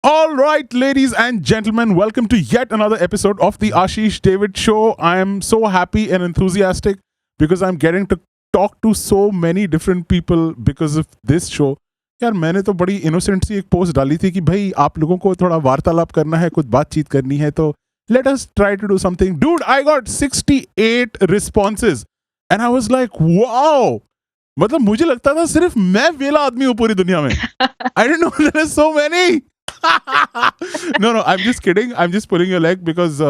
All right, ladies and gentlemen, welcome to yet another episode of the Ashish David Show. I am so happy and enthusiastic because I'm getting to talk to so many different people because of this show. यार मैंने तो बड़ी innocent सी एक post डाली थी कि भाई आप लोगों को थोड़ा वार्तालाप करना है, कुछ बातचीत करनी है, तो let us try to do something. Dude, I got 68 responses and I was like, wow. मतलब मुझे लगता था सिर्फ मैं वेला आदमी हूँ पूरी दुनिया में. I didn't know there are so many. No, I'm just kidding. I'm just pulling your leg because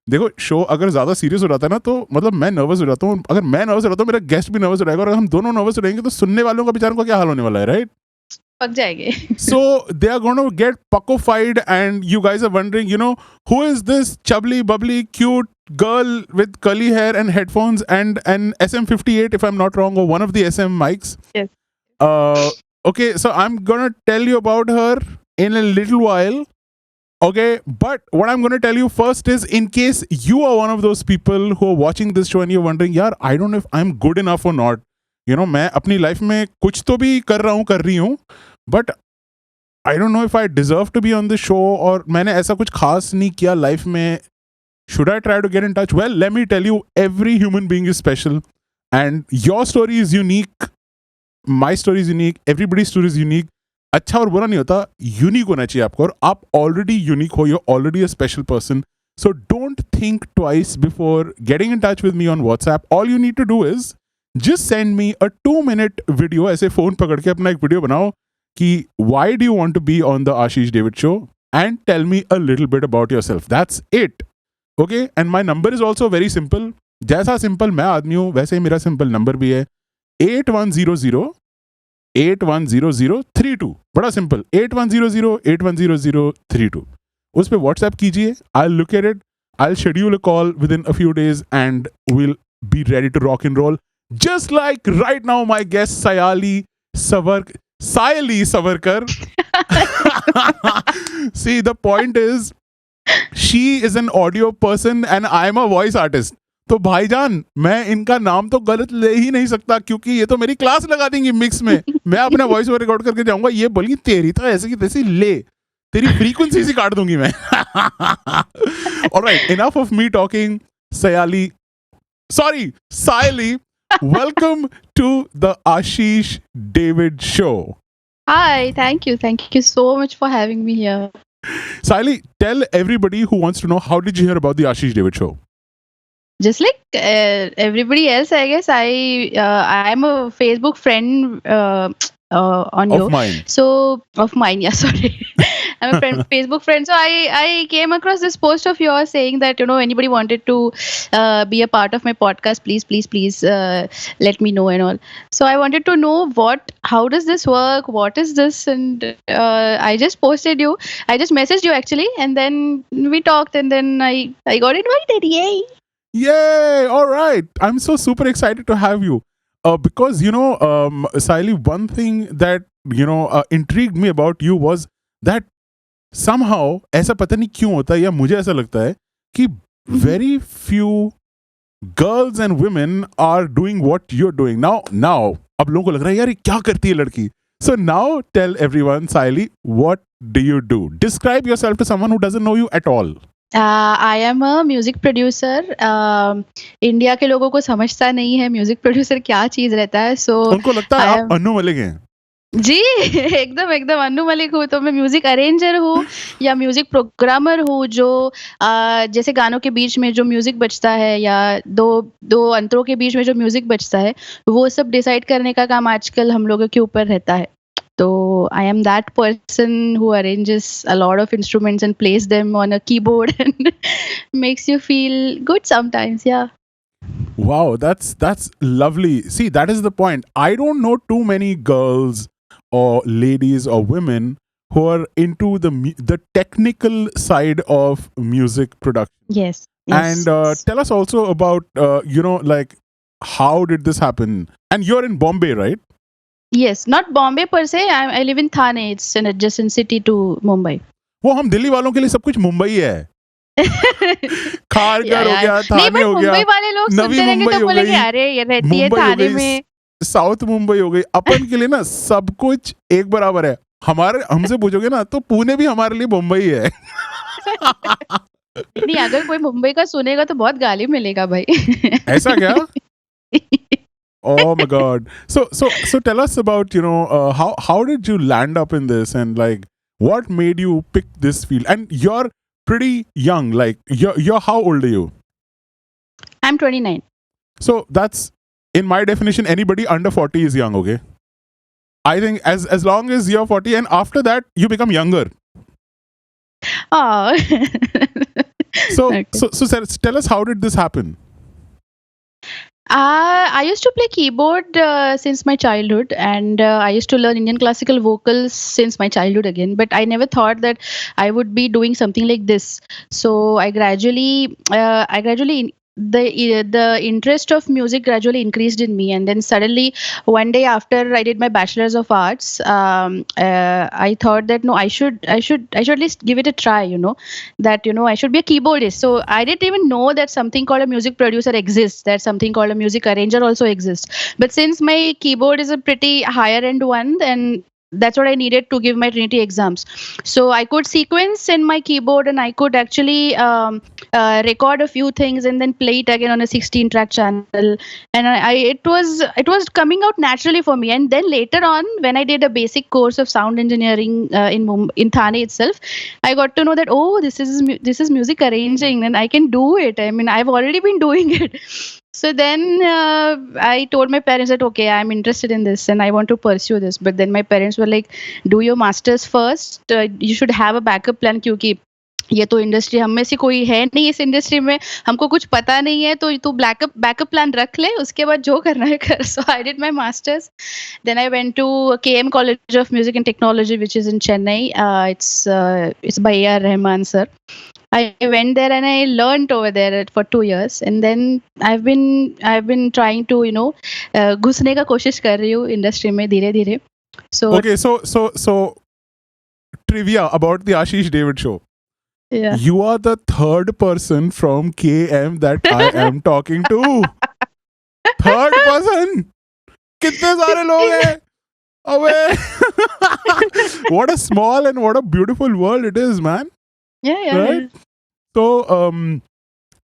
देखो शो अगर ज्यादा सीरियस हो जाता है ना तो मतलब मैं नर्वस हो जाता हूँ. अगर मैं नर्वस हो जाता हूँ मेरा गेस्ट भी नर्वस हो जाएगा और अगर हम दोनों नर्वस हो रहेंगे तो सुनने वालों का बेचारों का क्या हाल होने वाला है, राइट? पक जाएंगे. So they are going to get puckified and you guys are wondering, who is this chubbly, bubbly, cute girl with curly hair and headphones and an SM58 if I'm not wrong, or one of the SM mics. Yes. Okay, so I'm going to tell you about her in a little while. Okay, but what I'm going to tell you first is, in case you are one of those people who are watching this show and you're wondering, यार, I don't know if I'm good enough or not. मैं अपनी life में कुछ तो भी कर रही हूँ, but I don't know if I deserve to be on this show, और मैंने ऐसा कुछ खास नहीं किया लाइफ में. Should I try to get in touch? Well, let me tell you, every human being is special and your story is unique. My story is unique. Everybody's story is unique. अच्छा और बुरा नहीं होता, unique होना चाहिए आपको, और आप ऑलरेडी यूनिक हो, you're already a special person. So don't think twice before getting in touch with me on WhatsApp. All you need to do is just send me a 2-minute video. ऐसे phone पकड़ के अपना एक video बनाओ कि why do you want to be on the Ashish David show, and tell me a little bit about yourself. That's it. Okay? And my number is also very simple. जैसा simple मैं आदमी हूँ वैसे ही मेरा simple number भी है, 8100-810032. बड़ा simple, 8100-810032. उस पे व्हाट्सएप कीजिए. I'll look at it. I'll schedule a call within a few days and we'll be ready to rock and roll. Just like right now, my guest Sayali Savarkar. See, the point is, she is an audio person and I'm a voice artist. तो भाईजान, मैं इनका नाम तो गलत ले ही नहीं सकता क्योंकि ये तो मेरी क्लास लगा देंगी मिक्स में. मैं अपना वॉइस ओवर रिकॉर्ड करके जाऊंगा, ये बोलेंगी तेरी तो ऐसे की तैसी ले, तेरी फ्रीक्वेंसी से काट दूंगी मैं. Alright, enough of me talking. Sayali, welcome to the Ashish David show. Hi, thank you so much for having me here. Sayali, tell everybody who wants to know, how did you hear about the Ashish David show? Just like everybody else, I guess I am a Facebook friend on you. Of mine. So of mine, yeah, sorry. I'm a Facebook friend. So I came across this post of yours saying that anybody wanted to be a part of my podcast, please let me know and all. So I wanted to know how does this work? What is this? And I just posted you. I just messaged you actually, and then we talked, and then I got invited. Yay! All right. I'm so super excited to have you. Because, Sayali, one thing that, intrigued me about you was that somehow, ऐसा पता नहीं क्यों होता है, या मुझे ऐसा लगता है कि very few girls and women are doing what you're doing. Now, अब लोगों को लग रहा है यार ये क्या करती है लड़की. So now tell everyone, Sayali, what do you do? Describe yourself to someone who doesn't know you at all. I am a music producer. India के लोगों को समझता नहीं है म्यूजिक प्रोड्यूसर क्या चीज रहता है. So उनको लगता है आप अनु मलिक हैं. जी, एकदम अनु मलिक हूँ. तो मैं म्यूजिक अरेंजर हूँ या म्यूजिक प्रोग्रामर हूँ, जो जैसे गानों के बीच में जो म्यूजिक बजता है या दो अंतरों के बीच में जो म्यूजिक बजता है, वो सब डिसाइड करने का काम आजकल हम लोगों के ऊपर रहता है. So I am that person who arranges a lot of instruments and plays them on a keyboard and makes you feel good sometimes. Yeah. Wow, that's lovely. See, that is the point. I don't know too many girls or ladies or women who are into the technical side of music production. Yes. And tell us also about like how did this happen? And you're in Bombay, right? Yes, not Bombay per se. I live in Thane. It's an adjacent city to Mumbai. वो हम दिल्ली वालों के लिए सब कुछ मुंबई है. खारघर हो गया, थाने हो गया, मुंबई वाले लोग सुनते रहेंगे तो बोलेंगे अरे ये रहती है थाने में. साउथ मुंबई हो गई. अपन के लिए ना सब कुछ एक बराबर है. हमारे हमसे पूछोगे ना तो पुणे भी हमारे लिए मुंबई है. नहीं, अगर कोई मुंबई का सुनेगा तो बहुत गाली मिलेगा भाई. ऐसा क्या? Oh my God. So tell us about, how did you land up in this, and like what made you pick this field? And you're pretty young, like you're how old are you? I'm 29. So that's, in my definition, anybody under 40 is young, okay? I think as long as you're 40 and after that you become younger. Oh. So Okay. so tell us, how did this happen? I used to play keyboard since my childhood, and I used to learn Indian classical vocals since my childhood again. But I never thought that I would be doing something like this. So the interest of music gradually increased in me, and then suddenly one day after I did my bachelor's of arts, I thought that no, I should at least give it a try. That I should be a keyboardist. So I didn't even know that something called a music producer exists, that something called a music arranger also exists. But since my keyboard is a pretty higher end one, then that's what I needed to give my Trinity exams. So I could sequence in my keyboard, and I could actually record a few things and then play it again on a 16 track channel. And it was coming out naturally for me. And then later on, when I did a basic course of sound engineering in Thane itself, I got to know that, oh, this is music arranging, and I can do it. I mean, I've already been doing it. So then I told my parents that, okay, I'm interested in this and I want to pursue this. But then my parents were like, do your masters first. You should have a backup plan, क्योंकि ये तो industry, हम में से कोई है नहीं इस इंडस्ट्री में, हमको कुछ पता नहीं है, तो तू बैकअप प्लान रख ले, उसके बाद जो करना है कर. So I did my masters. Then I went to KM College of Music and Technology, which is in Chennai. It's by A.R. Rahman sir. I went there and I learned over there for 2 years, and then I've been trying to घुसने का कोशिश कर रही हूँ industry में धीरे धीरे. So Okay, so trivia about the Ashish David show. yeah. You are the third person from KM that I am talking to. Third person. कितने सारे लोग हैं? अबे. What a small and what a beautiful world it is, man. Yeah. Right? So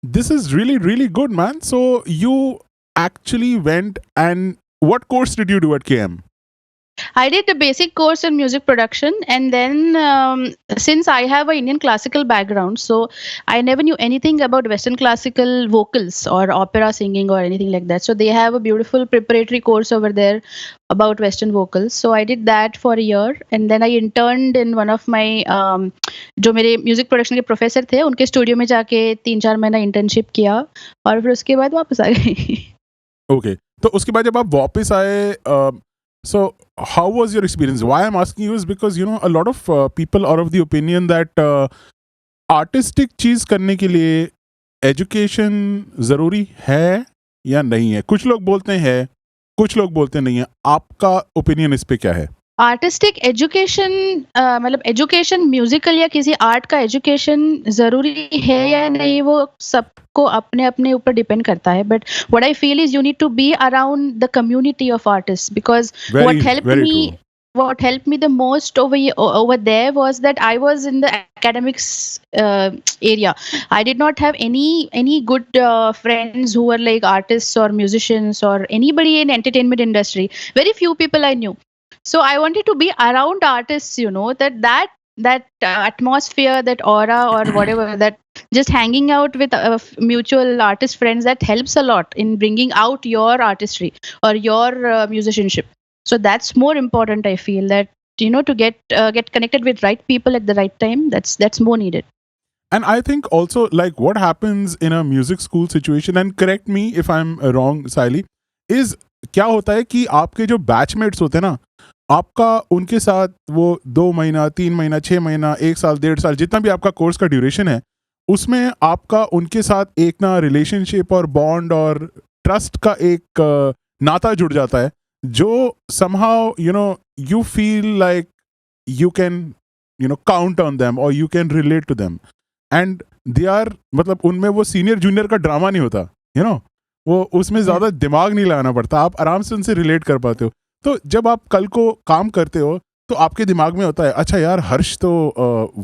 this is really, really good, man. So you actually went, and what course did you do at KM? I did the basic course in music production, and then since I have an Indian classical background, so I never knew anything about Western classical vocals or opera singing or anything like that. So they have a beautiful preparatory course over there about Western vocals. So I did that for a year, and then I interned in one of my जो मेरे music production के professor थे, उनके studio में जाके 3-4 महीना internship किया, और फिर उसके बाद वापस आ गई. Okay. तो उसके बाद जब आप वापस आए, so how was your experience? Why I'm asking you is because a lot of people are of the opinion that artistic चीज करने के लिए education जरूरी है या नहीं है. कुछ लोग बोलते हैं, कुछ लोग बोलते नहीं है. आपका ओपिनियन इस पे क्या है? आर्टिस्टिक एजुकेशन मतलब एजुकेशन म्यूजिकल या किसी आर्ट का एजुकेशन जरूरी है या नहीं, वो सबको अपने अपने ऊपर डिपेंड करता है. But what I feel is you need to be around the community of artist, because what helped me the most over there was that I was in the academics area. I did not have any good friends who were like artists or musicians or anybody in entertainment industry. Very few people I knew. So I wanted to be around artists, that atmosphere, that aura, or whatever, that just hanging out with mutual artist friends, that helps a lot in bringing out your artistry or your musicianship. So that's more important, I feel, that to get connected with right people at the right time. That's more needed. And I think also, like, what happens in a music school situation, and correct me if I'm wrong, Saili, is क्या होता है कि आपके जो batchmates होते हैं ना, आपका उनके साथ वो 2 महीना 3 महीना 6 महीना 1 साल 1.5 साल जितना भी आपका कोर्स का ड्यूरेशन है, उसमें आपका उनके साथ एक ना रिलेशनशिप और बॉन्ड और ट्रस्ट का एक नाता जुड़ जाता है, जो somehow you feel like you can count on them or you can relate to them, and they are, मतलब उनमें वो सीनियर जूनियर का ड्रामा नहीं होता, वो उसमें ज़्यादा दिमाग नहीं लगाना पड़ता, आप आराम से उनसे रिलेट कर पाते हो. तो जब आप कल को काम करते हो, तो आपके दिमाग में होता है अच्छा यार हर्ष तो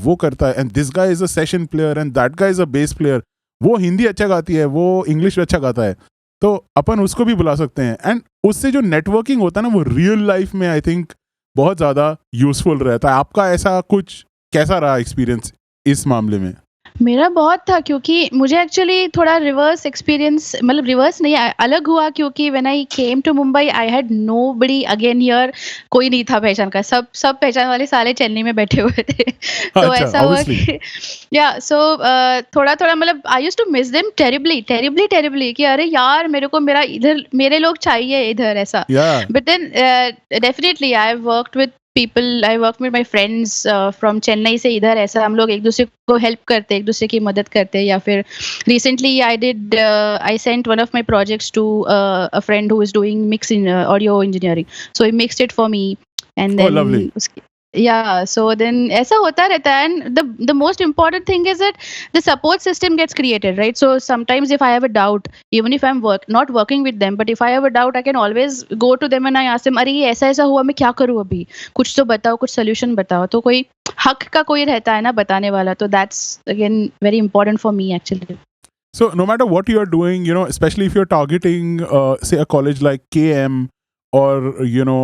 वो करता है and this guy is a session player and that guy is a base player, वो हिंदी अच्छा गाती है, वो इंग्लिश अच्छा गाता है, तो अपन उसको भी बुला सकते हैं। एंड उससे जो नेटवर्किंग होता है ना वो रियल लाइफ में आई थिंक बहुत ज़्यादा यूजफुल रहता है। आपका ऐसा कुछ कैसा रहा एक्सपीरियंस इस मामले में? मेरा बहुत था क्योंकि मुझे एक्चुअली थोड़ा रिवर्स एक्सपीरियंस, मतलब रिवर्स नहीं, अलग हुआ, क्योंकि when I came to Mumbai I had nobody again here. कोई नहीं था पहचान का, सब सब पहचान वाले साले चेन्नई में बैठे हुए थे। तो अच्छा, ऐसा हुआ ऑब्वियसली। कि या सो थोड़ा थोड़ा मतलब I used to miss them terribly terribly terribly, कि अरे यार मेरे को मेरा इधर मेरे लोग चाहिए इधर, ऐसा। या but then definitely I worked with people, I work with my friends from Chennai से इधर, ऐसा हम लोग एक दूसरे को हेल्प करते, एक दूसरे की मदद करते। या फिर recently I sent one of my projects to a friend who is doing mix in audio engineering, so he mixed it for me and oh lovely. Then yeah, so then ऐसा होता रहता है। And the most important thing is that the support system gets created, right? So sometimes if I have a doubt, even if I'm not working with them, but if I have a doubt, I can always go to them and I ask them, अरे ये ऐसा ऐसा हुआ, मैं क्या करूँ अभी, कुछ तो बताओ, कुछ solution बताओ। तो कोई हक का कोई रहता है ना बताने वाला, तो that's again very important for me actually. So no matter what you are doing, you know, especially if you're targeting, say, a college like KM, or you know,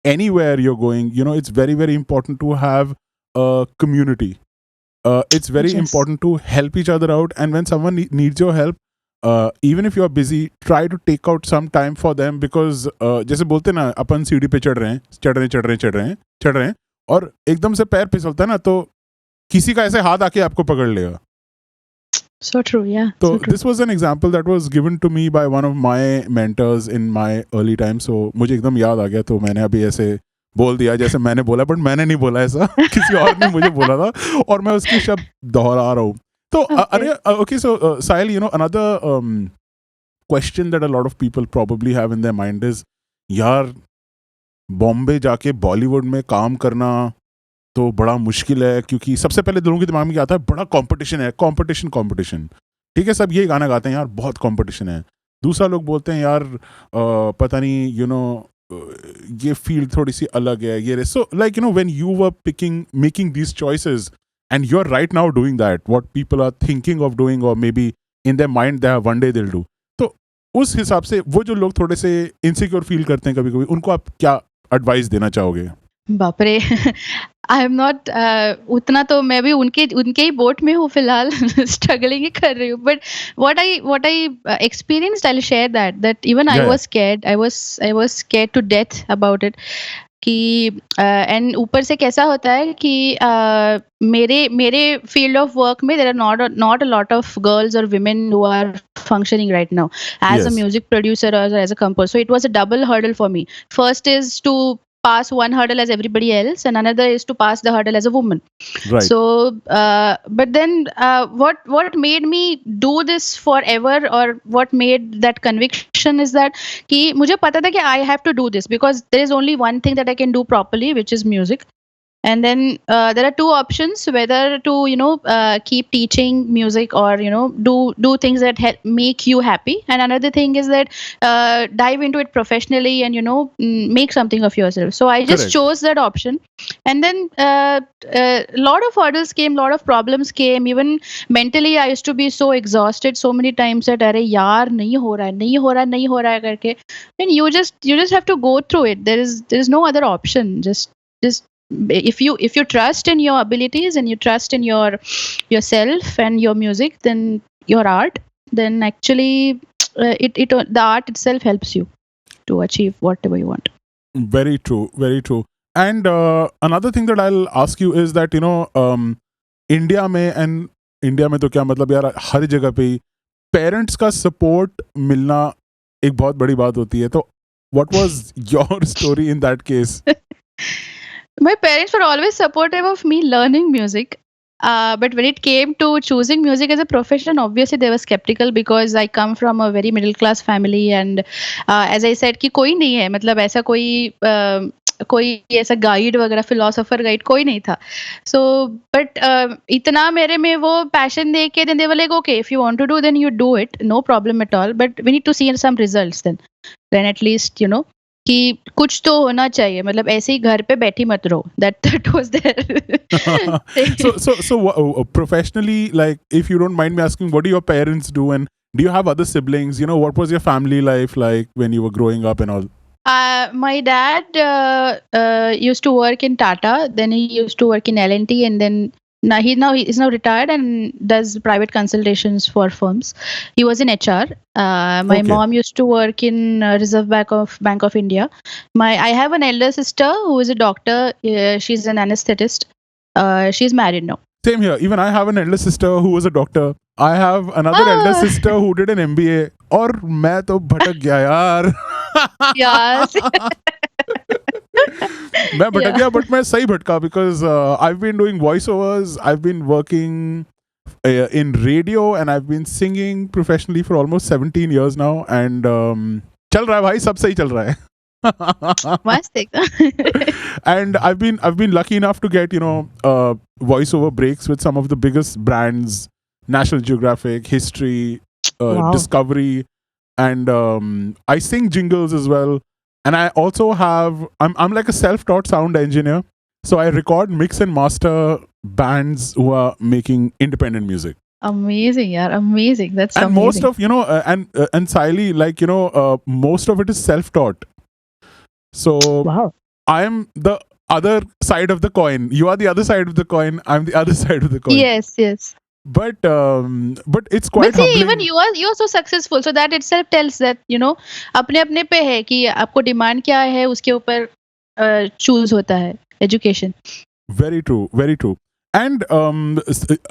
anywhere you're going, you know, it's very very important to have a community. It's very Yes. important to help each other out, and when someone needs your help, even if you are busy, try to take out some time for them, because जैसे बोलते हैं ना, अपन सीढ़ी पे चढ़ रहे हैं, चढ़ रहे हैं, और एकदम से पैर फिसलता है ना, तो किसी का ऐसे हाथ आके आपको पकड़ लेगा। So true, yeah. So So true. this was an example that was given to me by one of my mentors in my early time. So मुझे एकदम याद आ गया, तो मैंने अभी ऐसे बोल दिया जैसे मैंने बोला, बट मैंने नहीं बोला ऐसा किसी और ने मुझे बोला था, और मैं उसकी शब्द दोहरा रहा हूँ। तो अरे okay, so Sahil, you know, another question that a lot of people probably have in their mind is, यार बॉम्बे जाके बॉलीवुड में काम करना तो बड़ा मुश्किल है, क्योंकि सबसे पहले लोगों के दिमाग में क्या आता है, बड़ा कंपटीशन है, कंपटीशन। ठीक है, सब यही गाना गाते हैं यार, बहुत कंपटीशन है। दूसरा लोग बोलते हैं यार पता नहीं, यू नो, ये फील्ड थोड़ी सी अलग है, ये so like you know, when you were making these choices and you are right now doing that what people are thinking of doing, और maybe in their mind they one day they will do, तो उस हिसाब से वो जो लोग थोड़े से इनसिक्योर फील करते हैं कभी कभी, उनको आप क्या एडवाइस देना चाहोगे? बाप रे। आई एम नॉट उतना, तो मैं भी उनके उनके ही बोट में हूँ फिलहाल। स्ट्रगलिंग ही कर रही हूँ, but what I experienced, I'll share that even I Yeah, yeah. was scared, I was scared to death about it, कि एंड ऊपर से कैसा होता है कि मेरे मेरे फील्ड ऑफ वर्क में there are not a lot of girls और women who are functioning right now as a Yes. music producer or as a composer. So it was a double hurdle for me. First is to pass one hurdle as everybody else, and another is to pass the hurdle as a woman. Right. So but then what made me do this forever, or what made that conviction, is that कि मुझे पता था कि I have to do this because there is only one thing that I can do properly, which is music. And then there are two options, whether to keep teaching music, or do things that make you happy. And another thing is that dive into it professionally and make something of yourself. So I just Correct. chose that option. And then lot of hurdles came, lot of problems came. Even mentally I used to be so exhausted so many times that अरे यार नहीं हो रहा है करके. And you just have to go through it. There is no other option. Just if you trust in your abilities and you trust in yourself and your music, then your art, then actually the art itself helps you to achieve whatever you want. Very true, very true. And another thing that I'll ask you is that, you know, India में तो क्या मतलब यार, हर जगह पे ही parents का support मिलना एक बहुत बड़ी बात होती है, तो what was your story in that case? My parents were always supportive of me learning music. But when it came to choosing music as a profession, obviously they were skeptical because I come from a very middle class family, and as I said कि कोई नहीं है, मतलब ऐसा कोई ऐसा guide वगैरह, philosopher guide कोई नहीं था. सो बट इतना मेरे में वो पैशन देख के, then they were like, okay, if you want to do, then you do it, no problem at all, but we need to see some results then at least, कि कुछ तो होना चाहिए, मतलब ऐसे ही घर पे बैठी मत रहो, that was there. Professionally, like, if you don't mind me asking, what do your parents do, and do you have other siblings? You know, what was your family life like when you were growing up and all? My dad used to work in Tata, then he used to work in L&T, and then now he is now retired and does private consultations for firms. He was in HR. My Okay. mom used to work in Reserve Bank of India. I have an elder sister who is a doctor. She's an anesthetist. She's married now. Same here. Even I have an elder sister who was a doctor. I have another elder Ah, sister who did an MBA. और मैं तो भटक गया यार. yes. मैं भटक Yeah. गया, but मैं सही भटका because I've been doing voiceovers. I've been working in radio and I've been singing professionally for almost 17 years now. And चल रहा है भाई, सब सही चल रहा है. मस्त एकदम. And I've been lucky enough to get, you know, voiceover breaks with some of the biggest brands, National Geographic, History, Wow. Discovery, and I sing jingles as well. And I also have I'm like a self-taught sound engineer, so I record, mix, and master bands who are making independent music. Amazing, yeah, amazing. That's And amazing. most of, you know, and Siley, like, you know, most of it is self-taught. So Wow. I am the other side of the coin. You are the other side of the coin. I'm the other side of the coin. Yes, yes. But it's quite But see, humbling. even you are so successful, so that itself tells that, you know, अपने अपने पे है कि आपको demand क्या है, उसके ऊपर चूज होता है education. Very true. Very true. And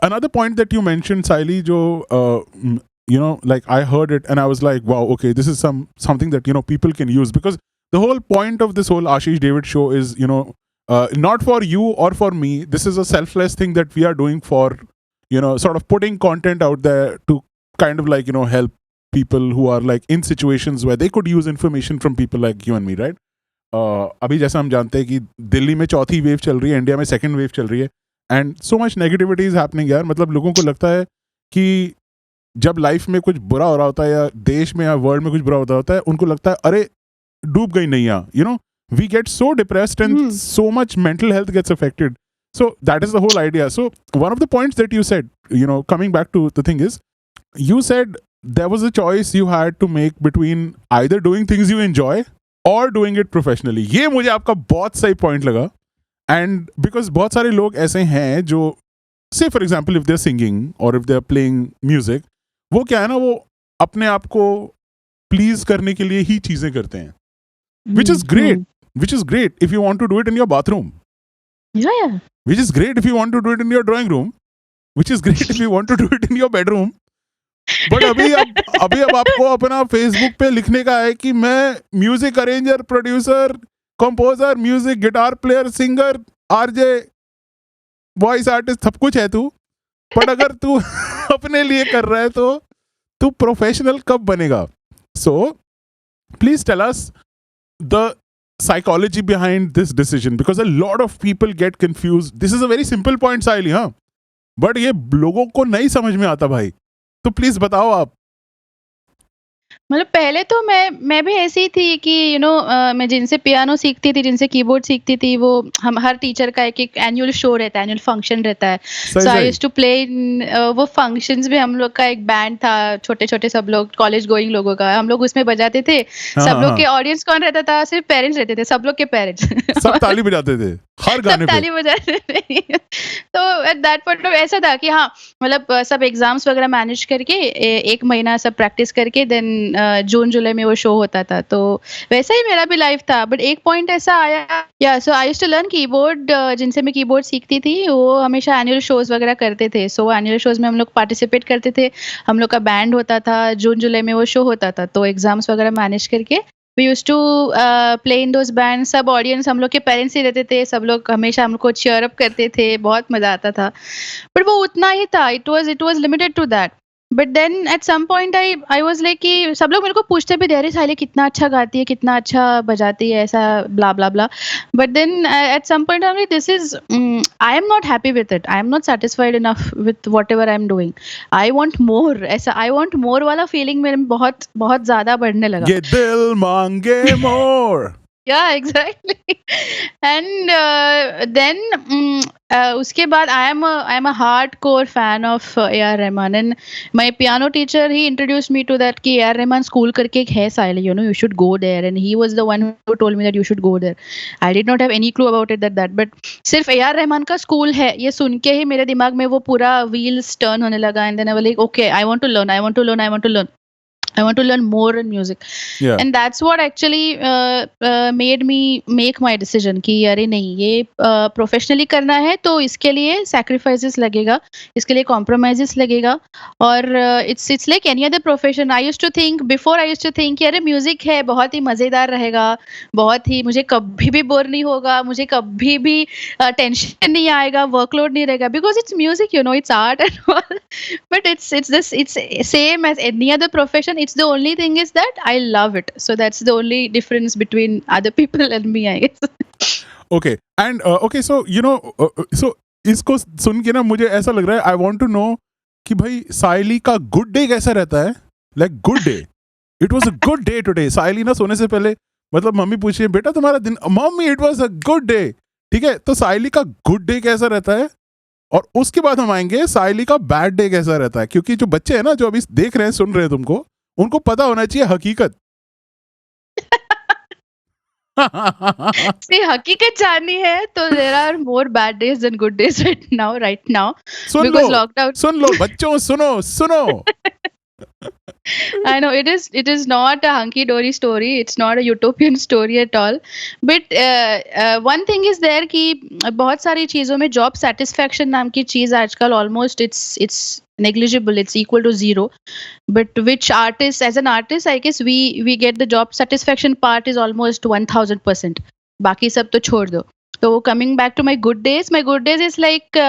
another point that you mentioned, Siley, jo, you know, like I heard it and I was like, wow, okay, this is something that, you know, people can use, because the whole point of this whole Ashish David show is, you know, not for you or for me. This is a selfless thing that we are doing for, you know, sort of putting content out there to kind of like, you know, help people who are like in situations where they could use information from people like you and me, right? अभी जैसा हम जानते हैं कि दिल्ली में चौथी wave चल रही है, इंडिया में सेकंड वेव चल रही है, and so much negativity is happening यार. मतलब लोगों को लगता है कि जब लाइफ में कुछ बुरा हो रहा होता है या देश में या वर्ल्ड में कुछ बुरा होता है, उनको लगता है अरे डूब गई नैया. You know, we get so depressed and so much mental health gets affected. So that is the whole idea. So one of the points that you said, you know, coming back to the thing is, you said there was a choice you had to make between either doing things you enjoy or doing it professionally. ये मुझे आपका बहुत सही point लगा. And because बहुत सारे लोग ऐसे हैं जो, say for example, if they're singing or if they're playing music, वो क्या है ना, वो अपने आप को please करने के लिए ही चीजें करते हैं. Which is great. Which is great if you want to do it in your bathroom. Yeah, yeah. Which is great if you want to do it in your drawing room. Which is great if you want to do it in your bedroom. But अभी अब आपको अपना Facebook पे लिखने का है कि मैं music arranger, producer, composer, music guitar player, singer, RJ, voice artist, सब कुछ है तू. बट अगर तू अपने लिए कर रहा है तो तू प्रोफेशनल कब बनेगा? So please tell us the psychology behind this decision, because a lot of people get confused. This is a very simple point, Siley, हाँ, but ये लोगों को नहीं समझ में आता भाई. तो प्लीज बताओ आप. मतलब पहले तो मैं भी ऐसी ही थी कि यू नो मैं जिनसे पियानो सीखती थी, जिनसे कीबोर्ड सीखती थी, वो हम हर टीचर का एक एनुअल शो रहता है, एनुअल फंक्शन रहता है. So I used to play in वो फंक्शंस में. हम लोग का एक बैंड था, छोटे छोटे सब लोग, कॉलेज गोइंग लोगों का. हम लोग उसमें बजाते थे. सब लोग के ऑडियंस कौन रहता था? सिर्फ पेरेंट्स रहते थे, सब लोग के पेरेंट्स. सब ताली बजाते थे हर गाने पे. ताली बजाते थे. तो एट दैट पॉइंट ऐसा था कि हाँ, मतलब सब एग्जाम्स वगैरह मैनेज करके एक महीना सब प्रैक्टिस करके देन जून जुलाई में वो शो होता था. तो वैसा ही मेरा भी लाइफ था. बट एक पॉइंट ऐसा आया, या so I used to learn keyboard. जिनसे मैं कीबोर्ड सीखती थी वो हमेशा एनुअल शोज वगैरह करते थे. सो एनुअल शोज में हम लोग पार्टिसिपेट करते थे. हम लोग का बैंड होता था, जून जुलाई में वो शो होता था. तो एग्जाम्स वगैरह मैनेज करके we used to play in those bands. सब ऑडियंस हम लोग के पेरेंट्स ही रहते थे. सब लोग हमेशा हमको cheer up करते थे. बहुत मजा आता था. बट वो उतना ही था. it was limited to that. But then at some point I was like कि सब लोग मेरे को पूछते भी, अरे साइले कितना अच्छा गाती है, कितना अच्छा बजाती है, ऐसा blah blah blah. But then at some point I'm like, this is I am not happy with it. I am not satisfied enough with whatever I'm doing. I want more. ऐसा I want more वाला feeling मेरे में बहुत बहुत ज्यादा बढ़ने लगा. ये दिल मांगे more. Yeah, exactly. And then उसके बाद I am a hardcore fan of A.R. Rahman, and my piano teacher, he introduced me to that कि A.R. Rahman school करके एक है साइले, you know, you should go there, and he was the one who told me that you should go there. I did not have any clue about it that, but सिर्फ A.R. Rahman का school है ये सुन के ही मेरे दिमाग में वो पूरा wheels turn होने लगा, and then I was like, okay, I want to learn, I want to learn, I want to learn. I want to learn more in music. Yeah. And that's what actually made me make my decision कि अरे नहीं, ये professionally करना है तो इसके लिए sacrifices लगेगा, इसके लिए compromises लगेगा, और it's like any other profession. I used to think कि अरे म्यूजिक है, बहुत ही मजेदार रहेगा, बहुत ही, मुझे कभी भी बोर नहीं होगा, मुझे कभी भी टेंशन नहीं आएगा, वर्कलोड नहीं रहेगा, because it's music, you know, it's art and all. But it's same as any other profession. It's the only thing is that I love it. So that's the only difference between other people and me, I guess. Okay. And okay, so you know, so इसको सुन के ना मुझे ऐसा लग रहा है, I want to know कि भाई साइली का गुड डे कैसा रहता है? Like good day. It was a good day today. साइली ना सोने से पहले मतलब मम्मी पूछी है, बेटा तुम्हारा दिन, mummy it was a good day. ठीक है, तो साइली का गुड डे कैसा रहता है? और उसके बाद हम आएंगे साइली का बैड डे कैसा रहता है, क्योंकि जो बच्चे हैं ना जो अभी देख रहे हैं सुन रहे हैं तुमको, उनको पता होना चाहिए हकीकत. See, हकीकत जाननी है तो there are more bad days than good days right now soon low, because lockdown. सुन लो बच्चों, सुनो. I know it is not a hunky dory story. It's not a utopian story at all. But one thing is there कि बहुत सारी चीजों में job satisfaction नाम की चीज आजकल almost it's negligible. It's equal to zero. But which artist, as an artist, I guess we get the job satisfaction part is almost 1000%. बाकी सब तो छोड़ दो. So coming back to my good days is like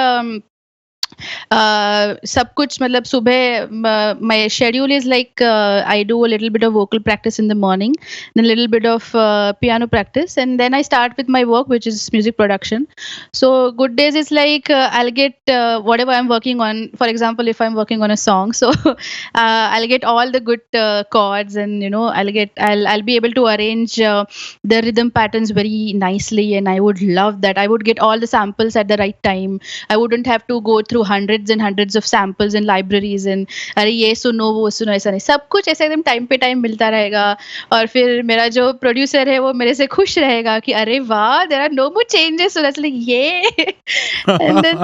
सब कुछ मतलब सुबह my schedule is like I do a little bit of vocal practice in the morning, then a little bit of piano practice, and then I start with my work, which is music production. So good days is like I'll get whatever I'm working on. For example, if I'm working on a song, so I'll get all the good chords, and you know I'll be able to arrange the rhythm patterns very nicely, and I would love that. I would get all the samples at the right time. I wouldn't have to go through hundreds and hundreds of samples in libraries and अरे ये सुनो वो सुनो, ऐसा नहीं, सब कुछ ऐसे एकदम टाइम पे टाइम मिलता रहेगा, और फिर मेरा जो प्रोड्यूसर है वो मेरे से खुश रहेगा कि अरे वाह, there are no more changes, so that's like yeah. And then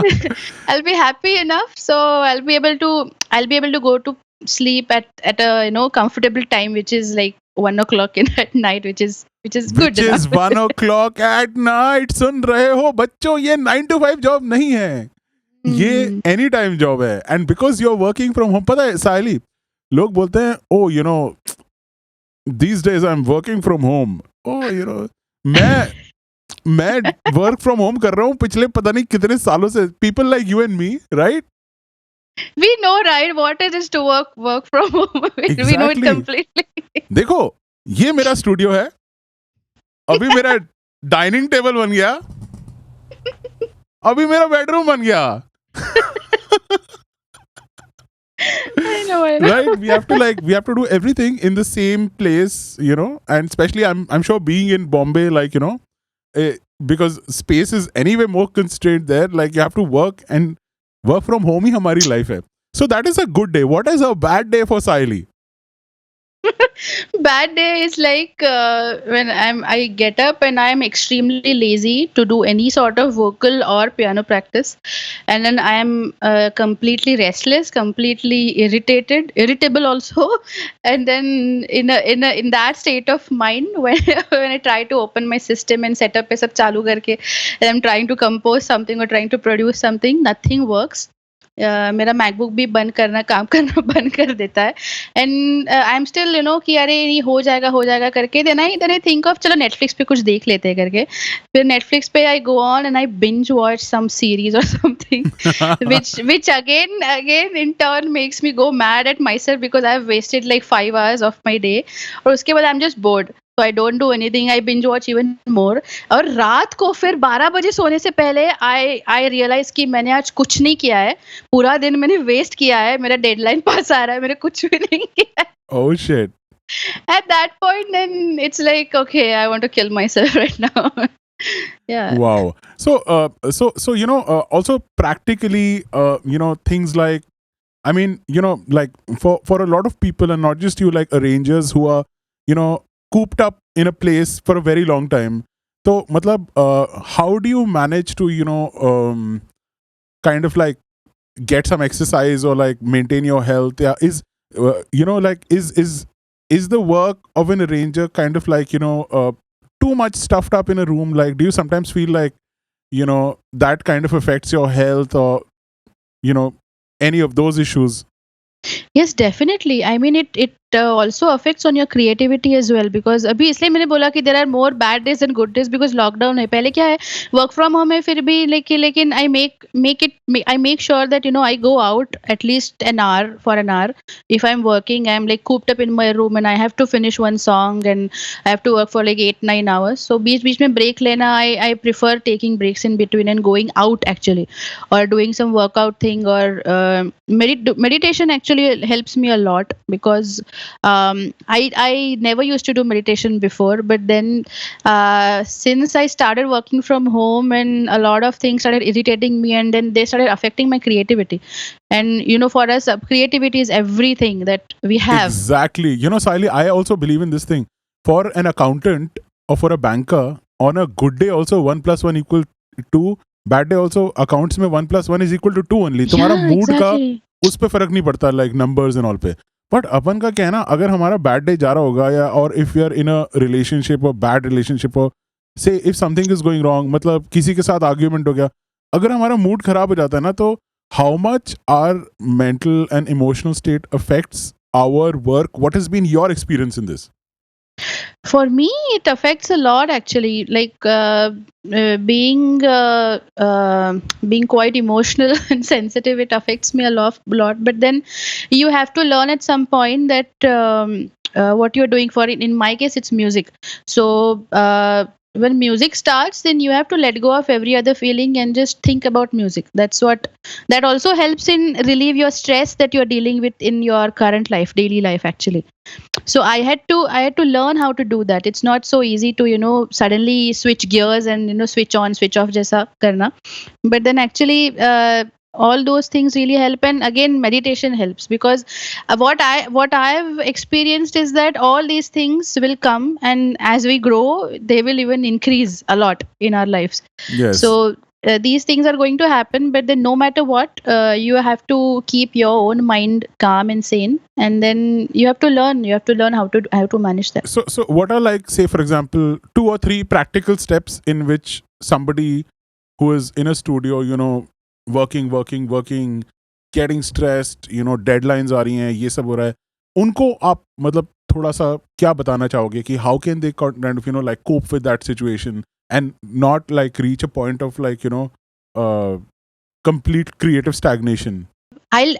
I'll be happy enough, so I'll be able to go to sleep at a, you know, comfortable time, which is like 1 o'clock at night, which is good Which is enough. 1 o'clock at night. सुन रहे हो बच्चों, ये 9 to 5 job नहीं है, ये any time job है. And because you are working from home, पता है साइली, लोग बोलते हैं oh you know these days I am working from home. Oh you know मैं वर्क फ्रॉम होम कर रहा हूँ पिछले पता नहीं कितने सालों से. People like you and me, right? We know, right, what it is to work from home. We know it completely. देखो, ये मेरा स्टूडियो है, अभी मेरा डाइनिंग टेबल बन गया, अभी मेरा बेडरूम बन गया. I know. Right, we have to do everything in the same place, you know. And especially I'm sure being in Bombay, like, you know, because space is anyway more constrained there, like you have to work from home hi hamari life hai. So that is a good day. What is a bad day for Saili? Bad day is like when I get up and I'm extremely lazy to do any sort of vocal or piano practice, and then I am completely restless, completely irritable also, and then in that state of mind when I try to open my system and set up सब चालू करके, and I'm trying to compose something or trying to produce something, nothing works. मेरा MacBook भी काम करना बंद कर देता है, and I am still, you know, कि अरे ये हो जाएगा करके, देन आई थिंक ऑफ चलो नेटफ्लिक्स पे कुछ देख लेते हैं करके, फिर नेटफ्लिक्स पे I go on and I binge watch some series और something which again in turn makes me go mad at myself because I have wasted like 5 hours of my day, और उसके बाद I'm just bored. So I don't do anything. I binge watch even more. और रात को फिर 12 बजे सोने से पहले I realize कि मैंने आज कुछ नहीं किया है, पूरा दिन मैंने वेस्ट किया है, मेरा डेडलाइन पास आ रहा है, मैंने कुछ भी नहीं किया है. Oh shit. At that point, then it's like, okay, I want to kill myself right now. Yeah. Wow. So also practically, things like, I mean, like for a lot of people, and not just you, like arrangers who are, cooped up in a place for a very long time. So, matlab, how do you manage to, kind of like get some exercise or like maintain your health? Yeah, like is the work of an arranger kind of like, too much stuffed up in a room? Like, do you sometimes feel like, that kind of affects your health, or you know any of those issues? Yes, definitely. I mean, it also affects on your creativity as well, because अभी इसलिए मैंने बोला कि there are more bad days and good days because lockdown है. पहले क्या है, work from home है, फिर भी लेकिन I make sure that I go out at least an hour for an hour. If I'm working, I'm like cooped up in my room and I have to finish one song and I have to work for like 8-9 hours. So बीच बीच में break लेना, I prefer taking breaks in between and going out actually, or doing some workout thing, or meditation actually helps me a lot, because I never used to do meditation before, but then since I started working from home and a lot of things started irritating me, and then they started affecting my creativity. And for us, creativity is everything that we have. Exactly. Siley, I also believe in this thing. For an accountant or for a banker, on a good day also 1 + 1 equal 2. Bad day also accounts में 1 + 1 is equal to 2 only. तुम्हारा Yeah, mood का exactly. उस पे फर्क नहीं पड़ता, like numbers and all पे. But अपन का क्या है ना, अगर हमारा बैड डे जा रहा होगा, या और if you are in a relationship और बैड रिलेशनशिप, और से if something is going wrong, मतलब किसी के साथ आर्ग्यूमेंट हो गया, अगर हमारा मूड खराब हो जाता है ना, तो how much are mental and emotional state affects our work? What has been your experience in this? For me, it affects a lot actually. Like being quite emotional and sensitive, it affects me a lot. But then you have to learn at some point that what you're doing for it. In my case, it's music. So when music starts, then you have to let go of every other feeling and just think about music. That also helps in relieve your stress that you're dealing with in your current life, daily life actually. So I had to learn how to do that. It's not so easy to suddenly switch gears and switch on switch off jaisa karna. But then actually all those things really help, and again meditation helps, because what I've experienced is that all these things will come, and as we grow they will even increase a lot in our lives. Yes. So these things are going to happen, but then no matter what, you have to keep your own mind calm and sane, and then you have to learn how to manage that. So what are, like, say for example, 2 or 3 practical steps in which somebody who is in a studio, working, getting stressed, deadlines आ रही हैं, ये सब हो रहा है, उनको आप मतलब थोड़ा सा क्या बताना चाहोगे कि how can they kind of like cope with that situation and not like reach a point of like complete creative stagnation? I'll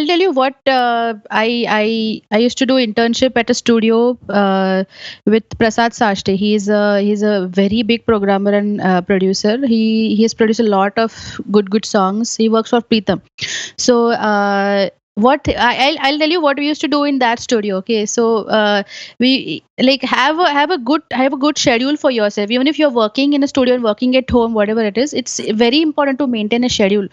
tell you what, I used to do internship at a studio with Prasad Sashte. He's a very big programmer and producer. He has produced a lot of good songs. He works for Pritam. So what I'll tell you what we used to do in that studio. Okay, so we like have a good schedule for yourself. Even if you're working in a studio and working at home, whatever it is, it's very important to maintain a schedule.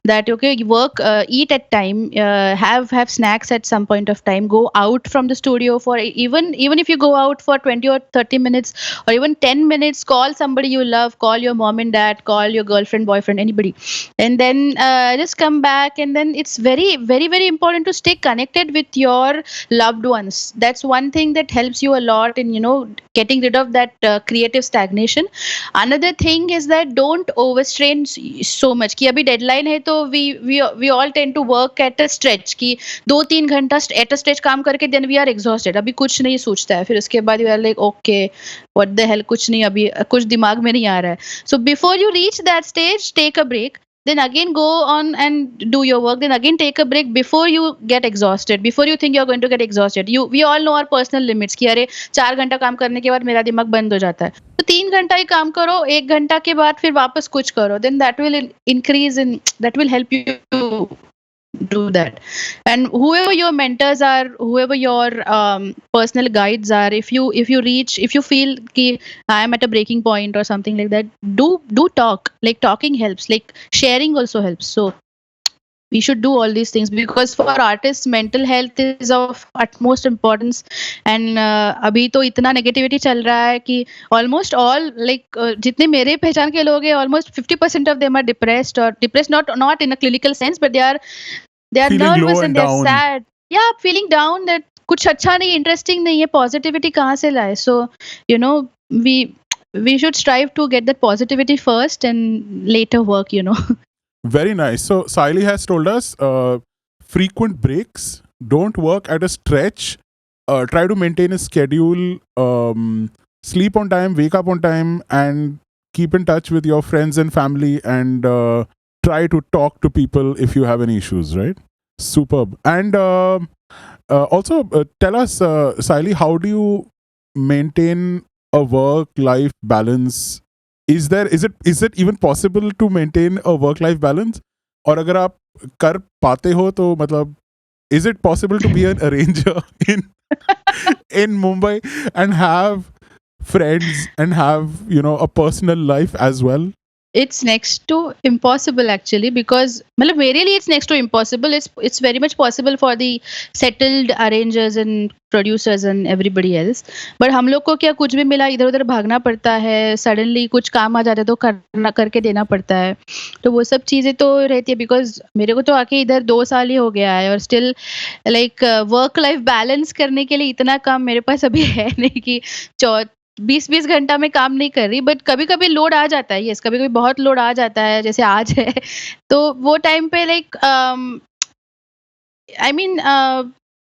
That okay, you work, eat at time, have snacks at some point of time, go out from the studio for even if you go out for 20 or 30 minutes or even 10 minutes, call somebody you love, call your mom and dad, call your girlfriend, boyfriend, anybody, and then just come back. And then it's very very very important to stay connected with your loved ones. That's one thing that helps you a lot in getting rid of that creative stagnation. Another thing is that don't overstrain so much कि अभी deadline है, तो we all tend to work at a stretch कि 2-3 घंटा at a stretch काम करके then we are exhausted, अभी कुछ नहीं सोचता है, फिर उसके बाद you are like okay what the hell, कुछ नहीं, अभी कुछ दिमाग में नहीं आ रहा है. So before you reach that stage, take a break, then again go on and do your work, then again take a break before you get exhausted, before you think you're going to get exhausted. We all know our personal limits कि अरे 4 घंटा काम करने के बाद मेरा दिमाग बंद हो जाता है, तो 3 घंटा ही काम करो, 1 घंटा के बाद फिर वापस कुछ करो, then that will increase and that will help you to do that. And whoever your mentors are, whoever your personal guides are, if you feel ki I am at a breaking point or something like that, do talk. Like talking helps, like sharing also helps. So we should do all these things, because for artists mental health is of utmost importance. And अभी तो इतना negativity चल रहा है कि almost all, like जितने मेरे पहचान के लोग हैं, almost 50% of them are depressed, or depressed not in a clinical sense, but they are Feeling low nervous and and they're down. sad. Yeah, feeling down that कुछ अच्छा नहीं, इंटरेस्टिंग नहीं है, पॉजिटिविटी कहाँ से लाए? So you know we we should strive to get that positivity first and later work, you know. Very nice. So Saili has told us frequent breaks, don't work at a stretch, try to maintain a schedule, sleep on time, wake up on time, and keep in touch with your friends and family, and try to talk to people if you have any issues, right? Superb. And also tell us, Saili, how do you maintain a work life balance? Is it even possible to maintain a work life balance? और अगर आप कर पाते हो तो मतलब, is it possible to be an arranger in in Mumbai and have friends and have, you know, a personal life as well? It's next to impossible actually, because मतलब मेरे लिए it's next to impossible. It's very much possible for the settled arrangers and producers and everybody else. But हम लोग को क्या कुछ भी मिला इधर उधर भागना पड़ता है, सडनली कुछ काम आ जाता है तो करना करके देना पड़ता है. तो वो सब चीज़ें तो रहती है, बिकॉज मेरे को तो आके इधर 2 साल ही हो गया है, और still like work life balance करने के लिए इतना काम मेरे पास अभी है नहीं कि 20-20 घंटा में काम नहीं कर रही. बट कभी-कभी लोड आ जाता है. यस, कभी-कभी बहुत लोड आ जाता है, जैसे आज है. तो वो टाइम पे like I mean,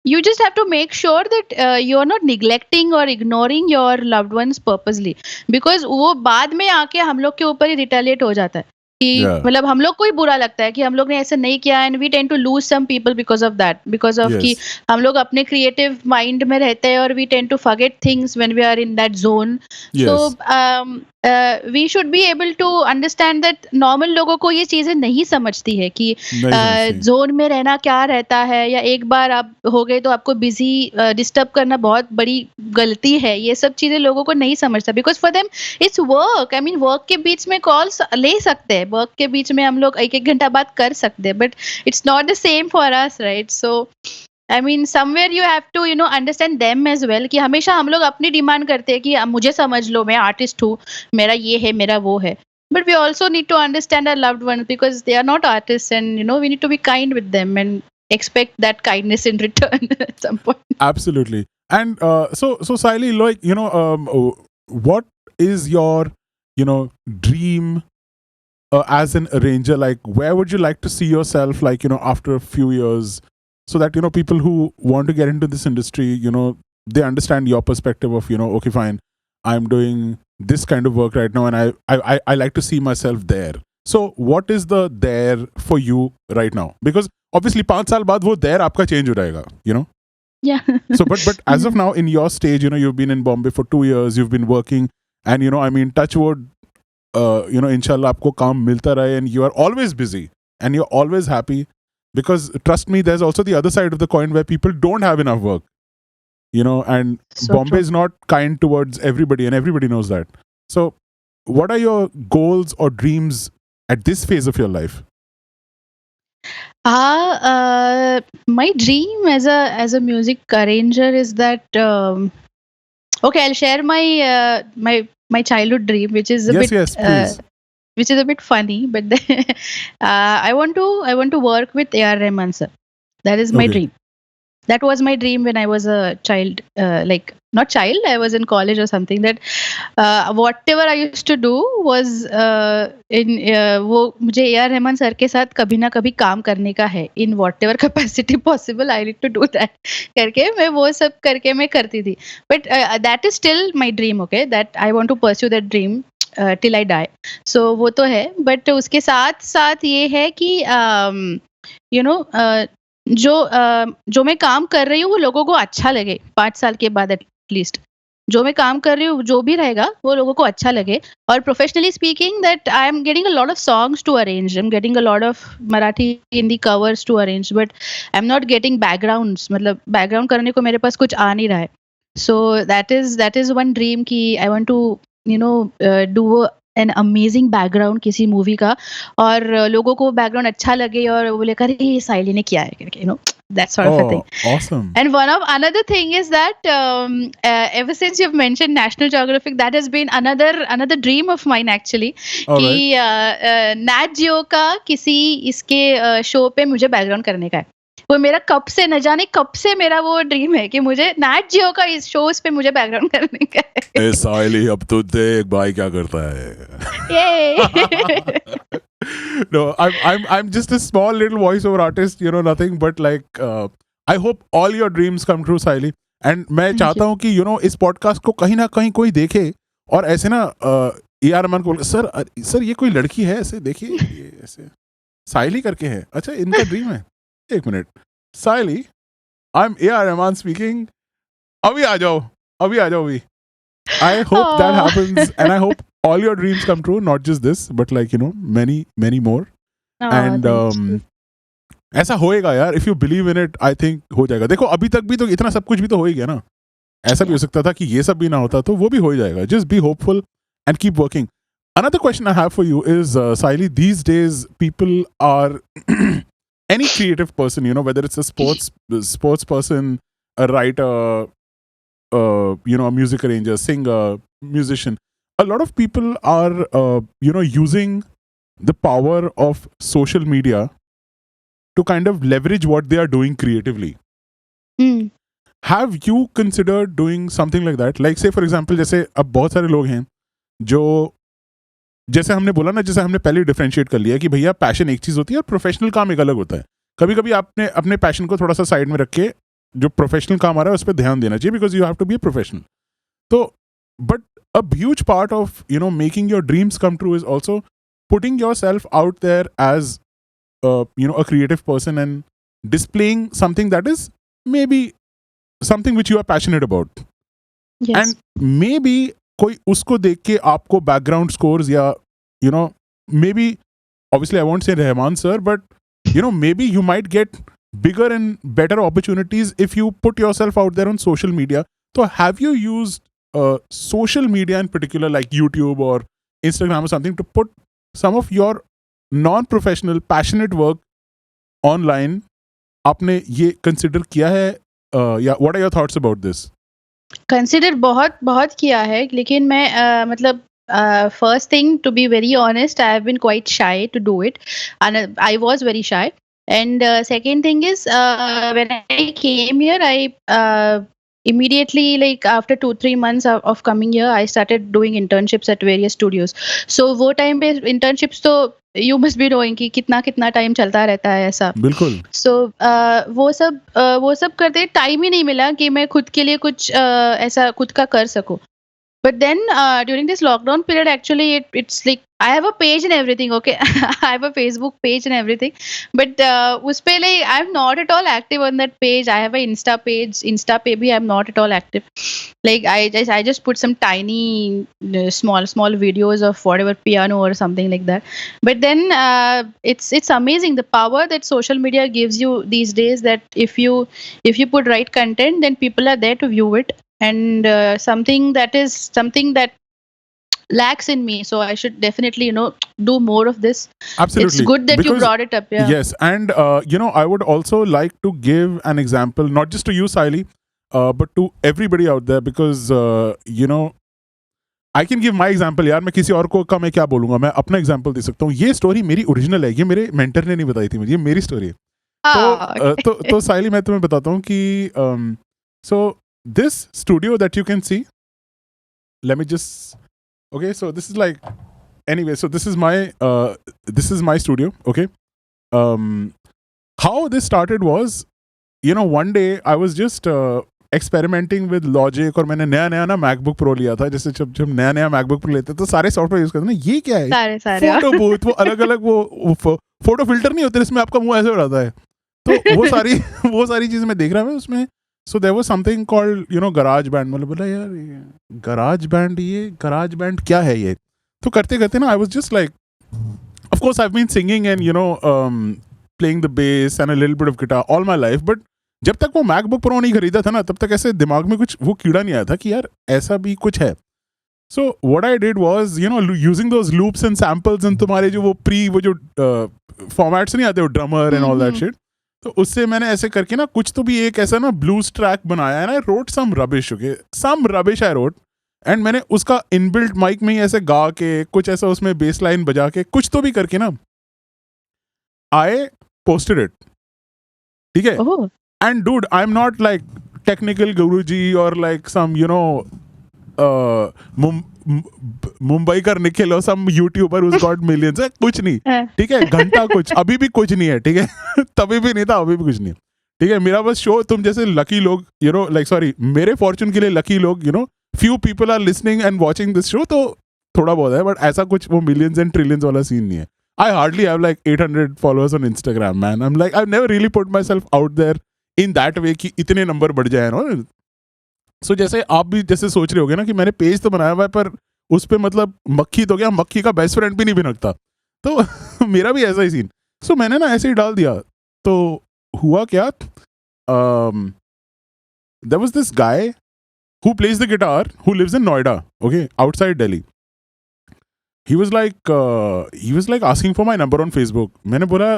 you just have to make sure that you are not neglecting or ignoring your loved ones purposely, because वो बाद में आके हम लोग के ऊपर ही रिटेलिएट हो जाता है कि Yeah. मतलब हम लोग को ही बुरा लगता है कि हम लोग ने ऐसा नहीं किया, and we tend to lose some people because of that, because of कि Yes. हम लोग अपने क्रिएटिव माइंड में रहते हैं, और we tend to forget things when we are in that zone. Yes. So we should be able to understand that normal लोगों को ये चीजें नहीं समझती है कि नहीं समझती. जोन में रहना क्या रहता है, या एक बार आप हो गए तो आपको बिजी डिस्टर्ब करना बहुत बड़ी गलती है. ये सब चीजें लोगों को नहीं समझता, because for them it's work. I mean work के बीच में कॉल्स ले सकते हैं, वर्क के बीच में हम लोग 1-1 घंटा बात कर सकते हैं, but it's not the same for us, right? So I mean somewhere you have to understand them as well, कि हमेशा हम लोग अपनी डिमांड करते हैं कि मुझे समझ लो, मैं आर्टिस्ट हूँ, मेरा ये है, मेरा वो है. But we also need to understand our loved ones, because they are not artists, and we need to be kind with them and expect that kindness in return at some point. Absolutely. And so Saili, like, what is your, dream as an arranger? Like, where would you like to see yourself, like, after a few years, so that, people who want to get into this industry, they understand your perspective of, okay, fine, I'm doing this kind of work right now, and I like to see myself there. So what is the there for you right now? Because obviously 5 साल बाद वो there आपका change हो जाएगा, Yeah. So but as of now, in your stage, you've been in Bombay for 2 years, you've been working, and I mean, touch wood, inshallah आपको काम मिलता रहे, and you are always busy and you're always happy, because trust me, there's also the other side of the coin where people don't have enough work. And So Bombay true. is not kind towards everybody, and everybody knows that. So what are your goals or dreams at this phase of your life? My dream as a music arranger is that okay, I'll share my childhood dream, which is a Yes, bit yes, please. which is a bit funny, but then, I want to work with A.R. Rahman sir. That is my Okay. dream. That was my dream when I was a child, like not child, I was in college or something. That whatever I used to do was वो मुझे A.R. Rahman sir के साथ कभी ना कभी काम करने का है, in whatever capacity possible I need to do that करके मैं वो सब करके मैं करती थी. But that is still my dream, okay, that I want to pursue that dream till I die. So वो तो है, but उसके साथ साथ ये है कि जो मैं काम कर रही हूँ वो लोगों को अच्छा लगे 5 साल के बाद एटलीस्ट. जो मैं काम कर रही हूँ, जो भी रहेगा वो लोगों को अच्छा लगे। और professionally speaking that I am getting a lot of songs to arrange, I am getting a lot of Marathi Hindi covers to arrange, but I am not getting backgrounds, मतलब बैकग्राउंड करने को मेरे पास कुछ आ नहीं रहा है। So that is one dream कि I want to you know do an amazing background किसी मूवी का, और लोगों को बैकग्राउंड अच्छा लगे और वो बोले अरे ये साइली ने किया है करके, that sort of a thing. Oh, awesome. And another thing is that ever since you've mentioned National Geographic, that has been another dream of mine actually. All कि right. Nat Geo का किसी इसके शो पे मुझे background करने का है। वो मेरा कब से, न जाने कब से मेरा वो ड्रीम है कि मुझे Nat Geo का इस शोज पे मुझे बैकग्राउंड करने का है। ए साइली, अब तो देख भाई क्या करता है. Yay! No, I'm just a small little voiceover artist, nothing but like I hope all your dreams come true, Saili. And मैं Thank चाहता you. हूँ कि इस पॉडकास्ट को कहीं ना कहीं कोई देखे और ऐसे ना AR रहमान को सर ये कोई लड़की है, ऐसे देखिए ये ऐसे साइली करके है, अच्छा इनका ड्रीम है. एक minute, Saili, I am AR Rahman speaking. अभी आ जाओ अभी. I hope that Aw. happens, and I hope all your dreams come true, not just this, but like many more. Aw, And thank you. ऐसा होएगा यार, if you believe in it, I think हो जाएगा. देखो अभी तक भी तो इतना सब कुछ भी तो हो ही गया ना. ऐसा भी हो सकता था कि ये सब भी ना होता, तो वो भी हो ही जाएगा. Just be hopeful and keep working. Another question I have for you is, Saili, these days people are any creative person, whether it's a sports person, a writer, a music arranger, singer, musician. A lot of people are, using the power of social media to kind of leverage what they are doing creatively. Hmm. Have you considered doing something like that? Like say for example, जैसे अब बहुत सारे लोग हैं जो, जैसे हमने बोला ना, जैसे हमने पहले डिफरेंशिएट कर लिया कि भैया पैशन एक चीज होती है और प्रोफेशनल काम एक अलग होता है. कभी कभी आपने अपने पैशन को थोड़ा सा साइड में रख के जो प्रोफेशनल काम आ रहा है उस पर ध्यान देना चाहिए, because you have to be a professional. तो but a huge part of making your dreams come true is also putting yourself out there as a creative person and displaying something that is maybe something which you are passionate about. Yes. And maybe कोई उसको देख के आपको background scores या maybe, obviously I won't say Rahman sir, but maybe you might get bigger and better opportunities if you put yourself out there on social media. So have you used social media in particular, like YouTube or Instagram or something, to put some of your non-professional passionate work online? आपने ये consider किया है, या what are your thoughts about this? Consider बहुत किया है, लेकिन मैं मतलब first thing, to be very honest, I have been quite shy to do it, and I was very shy. And second thing is, when I came here, I immediately, like after 2-3 months of coming here, I started doing internships at various studios. So वो time पे internships तो you must be knowing कि कितना time चलता रहता है ऐसा. बिल्कुल. सो वो सब करते टाइम ही नहीं मिला कि मैं खुद के लिए कुछ ऐसा खुद का कर सकूं. But then during this lockdown period, actually it's like I have a page and everything, okay? I have a Facebook page and everything, but उस पे like I'm not at all active on that page. I have a Insta page. Insta पे भी I'm not at all active. Like I just put some tiny small videos of whatever piano or something like that. But then it's amazing the power that social media gives you these days, that if you put right content, then people are there to view it. And something that lacks in me, so I should definitely do more of this. Absolutely. It's good that you Because- brought it up. Yeah. Yes, and I would also like to give an example, not just to you, Saili, but to everybody out there, because I can give my example. यार मैं किसी और को का मैं क्या बोलूंगा, मैं अपना एग्जांपल दे सकता हूँ. ये स्टोरी मेरी ओरिजिनल है, ये मेरे मेंटर ने नहीं बताई थी मुझे, ये मेरी स्टोरी है. तो साइली, मैं तुम्हें बताता हूँ कि so this studio that you can see, let me just, okay, so this is like, anyway, so this is my studio, okay. How this started was, one day I was just experimenting with Logic, और मैंने नया ना MacBook Pro लिया था. जैसे जब नया MacBook Pro लेते तो सारे सॉफ्टवेयर यूज करते ना, ये क्या है, सारे फोटो बूथ, वो अलग वो फोटो फिल्टर नहीं होते, इसमें आपका मुंह ऐसे हो रहा है. तो वो सारी चीजें मैं देख रहा हूँ उसमें. So there was something called, you know, garage band. मतलब बोला यार ये garage band क्या है ये? तो करते करते ना I was just like, of course I've been singing and, you know, playing the bass and a little bit of guitar all my life, but जब तक वो MacBook Pro नहीं खरीदा था ना, तब तक ऐसे दिमाग में कुछ वो कीड़ा नहीं आया था कि यार ऐसा भी कुछ है. So what I did was, you know, using those loops and samples and तुम्हारे जो वो वो जो formats नहीं आते, वो drummer and all that shit, तो उससे मैंने ऐसे करके ना कुछ तो भी एक ऐसा ना blues track बनाया है ना. I wrote some rubbish, okay, some rubbish I wrote, and मैंने उसका inbuilt mic में ही ऐसे गा के कुछ ऐसा उसमें bass line बजा के कुछ तो भी करके ना I posted it, ठीक है. Oh. And dude, I'm not like technical guruji or like some, you know, Mumbai का निखिल और सम यूट्यूबर who's got millions है. कुछ नहीं, ठीक है. घंटा कुछ अभी भी कुछ नहीं है, ठीक है. तभी भी नहीं था, अभी भी कुछ नहीं है, ठीक है. मेरा बस शो तुम जैसे लकी लोग, यू नो, लाइक सॉरी, मेरे फॉर्चून के लिए लकी लोग, you know, few people are listening and watching this show, तो थोड़ा बहुत है, बट ऐसा कुछ वो millions and trillions वाला सीन नहीं है. I hardly have like 800 followers on Instagram, man. I'm like, I've never really put myself out there in that way कि इतने नंबर बढ़ जाए ना. सो जैसे आप भी जैसे सोच रहे होगे ना कि मैंने पेज तो बनाया हुआ है पर उस पे मतलब मक्खी तो क्या, मक्खी का बेस्ट फ्रेंड भी नहीं भिनकता, तो मेरा भी ऐसा ही सीन. सो मैंने ना ऐसे ही डाल दिया. तो हुआ क्या, there was this guy who plays the guitar, who lives in Noida, okay, outside Delhi. He was like asking for my number on Facebook. मैंने बोला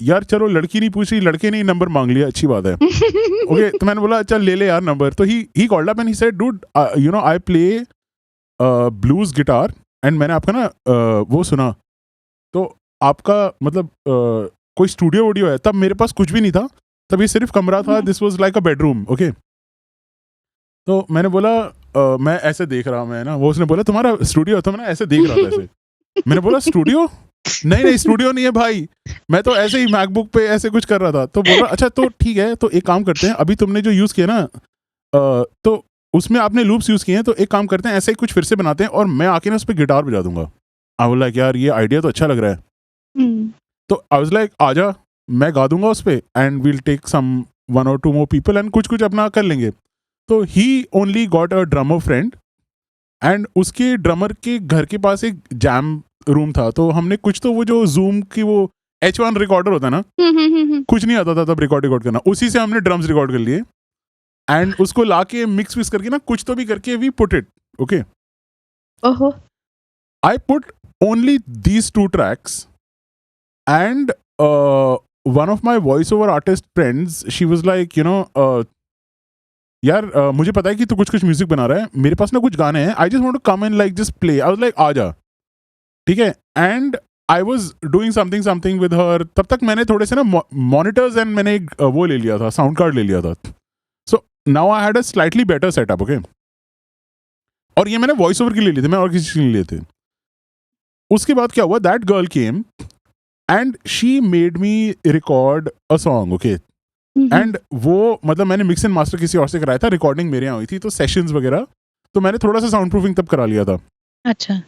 यार चलो लड़की नहीं पूछ रही, लड़के ने नंबर मांग लिया, अच्छी बात है. ओके, तो मैंने बोला चल ले ले यार नंबर. तो he called up and he said, dude, you know, I play blues guitar and मैंने आपका ना वो सुना, तो आपका मतलब कोई स्टूडियो वूडियो है. तब मेरे पास कुछ भी नहीं था, तब ये सिर्फ कमरा था. This was like a bedroom, okay. तो मैंने बोला मैं ऐसे देख रहा हूँ, मैं ना, वो उसने बोला तुम्हारा स्टूडियो, तो मैं ऐसे देख रहा था ऐसे. मैंने बोला स्टूडियो नहीं स्टूडियो नहीं है भाई, मैं तो ऐसे ही मैकबुक पे ऐसे कुछ कर रहा था. तो बोला अच्छा तो ठीक है, तो एक काम करते हैं, अभी तुमने जो यूज़ किया ना तो उसमें आपने लूप्स यूज़ किए हैं, तो एक काम करते हैं ऐसे ही कुछ फिर से बनाते हैं और मैं आके ना उस पर गिटार बजा दूंगा. आई वाज लाइक यार ये आइडिया तो अच्छा लग रहा है. तो आई वाज लाइक आजा, मैं गा दूंगा उस पर and we'll take some 1 or 2 more people and कुछ कुछ अपना कर लेंगे. तो he only got a drummer friend and उसके ड्रमर के घर के पास एक जैम रूम था. तो हमने कुछ तो वो जो जूम की वो H1 रिकॉर्डर होता है ना, कुछ नहीं आता था तब रिकॉर्ड करना, उसी से हमने ड्रम्स रिकॉर्ड कर लिए एंड उसको लाके मिक्स विक्स करके ना कुछ तो भी करके वी पुट इट, ओके. ओहो. I put only these 2 tracks and one of my voice over artist friends, she was like, you know, यार मुझे पता है कि तू कुछ कुछ म्यूजिक बना रहा है, मेरे पास ना कुछ गाने हैं, I just want to come and like just play. I was like आजा, ठीक है. And I was doing something with her. तब तक मैंने थोड़े से ना मॉनिटर्स एंड मैंने एक वो ले लिया था, साउंड कार्ड ले लिया था. So now I had a slightly better setup, okay. और ये मैंने वॉइस ओवर के लिए लिए थे, मैं और किसी के लिए लिए थे. उसके बाद क्या हुआ, that girl came and she made me record a song, okay. And वो मतलब मैंने मिक्स एंड मास्टर किसी और से कराया था, रिकॉर्डिंग मेरे यहाँ हुई थी, तो सेशंस वगैरह, तो मैंने थोड़ा सा साउंड प्रूफिंग तब करा लिया था. अच्छा.